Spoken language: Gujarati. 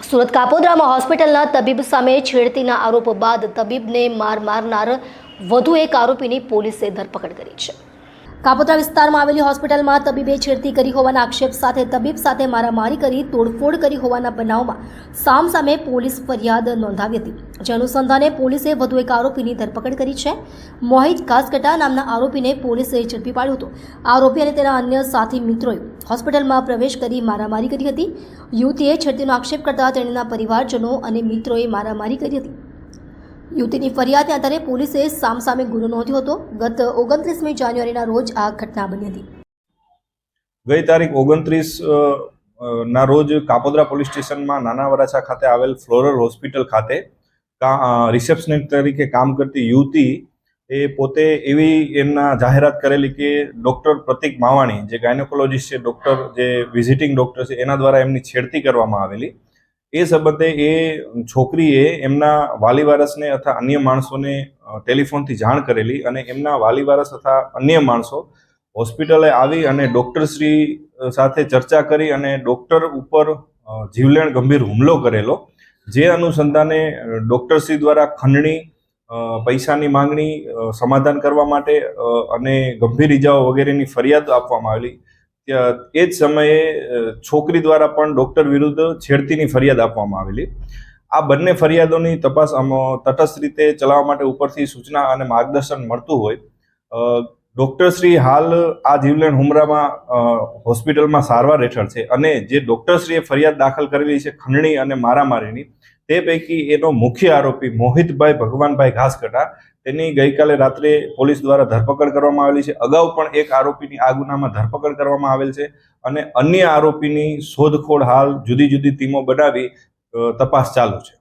સુરત કાપોદ્રામાં હોસ્પિટલના તબીબ સામે છેડતીના આરોપ બાદ તબીબને માર મારનાર વધુ એક આરોપીની પોલીસે ધરપકડ કરી છે। કાપોદ્રા વિસ્તારમાં આવેલી હોસ્પિટલમાં તબીબે છેડતી કરી હોવાના આક્ષેપ સાથે તબીબ સાથે મારામારી કરી તોડફોડ કરી હોવાના બનાવમાં સામસામે પોલીસ ફરિયાદ નોંધાવી હતી, જે અનુસંધાને પોલીસે વધુ એક આરોપીની ધરપકડ કરી છે। મોહિત કાસકટા નામના આરોપીને પોલીસે ઝડપી પાડ્યો હતો। આરોપી અને તેના અન્ય સાથી મિત્રોએ હોસ્પિટલમાં પ્રવેશ કરી મારામારી કરી હતી। યુવતીએ છેડતીનો આક્ષેપ કરતા તેણીના પરિવારજનો અને મિત્રોએ મારામારી કરી હતી। યુવતીની ફરિયાદને આધારે પોલીસે સામસામે ગુનો નોંધ્યો હતો। ગત 29મી જાન્યુઆરીના રોજ આ ઘટના બની હતી। ગઈ તારીખ 29 ના રોજ કાપોદ્રા પોલીસ સ્ટેશનમાં નાના વરાછા ખાતે આવેલ ફ્લોરલ હોસ્પિટલ ખાતે રિસેપ્શનિસ્ટ તરીકે કામ કરતી યુવતી એ પોતે એવી એમના જાહેરાત કરેલી કે ડૉક્ટર પ્રતિક માવાણી જે ગાયનેકોલોજીસ્ટ છે, ડૉક્ટર જે વિઝિટિંગ ડૉક્ટર છે, એના દ્વારા એમની છેડતી કરવામાં આવેલી। એ સંબંધે એ છોકરીએ એમના વાલીવારસને અથવા અન્ય માણસોને ટેલિફોનથી જાણ કરેલી અને એમના વાલીવારસ તથા અન્ય માણસો હોસ્પિટલે આવી અને ડૉક્ટરશ્રી સાથે ચર્ચા કરી અને ડૉક્ટર ઉપર જીવલેણ ગંભીર હુમલો કરેલો, જે અનુસંધાને ડૉક્ટરશ્રી દ્વારા ખંડણી, પૈસાની માંગણી, સમાધાન કરવા માટે અને ગંભીર ઇજાઓ વગેરેની ફરિયાદ આપવામાં આવેલી। એ જ સમયે છોકરી દ્વારા પણ ડૉક્ટર વિરુદ્ધ છેડતીની ફરિયાદ આપવામાં આવેલી। આ બંને ફરિયાદોની તપાસ તટસ્થ રીતે ચલાવવા માટે ઉપરથી સૂચના અને માર્ગદર્શન મળતું હોય ડૉક્ટરશ્રી હાલ આ જીવલેણ હુમલામાં હોસ્પિટલમાં સારવાર હેઠળ છે અને જે ડૉક્ટરશ્રીએ ફરિયાદ દાખલ કરેલી છે ખંડણી અને મારામારીની, તે પૈકી એનો મુખ્ય આરોપી મોહિતભાઈ ભગવાનભાઈ ઘાસકટા તેની ગઈકાલે રાત્રે પોલીસ દ્વારા ધરપકડ કરવામાં આવેલી છે। અગાઉ પણ એક આરોપીની આ ગુનામાં ધરપકડ કરવામાં આવેલ છે અને અન્ય આરોપીની શોધખોળ હાલ જુદી જુદી ટીમો બનાવી તપાસ ચાલુ છે।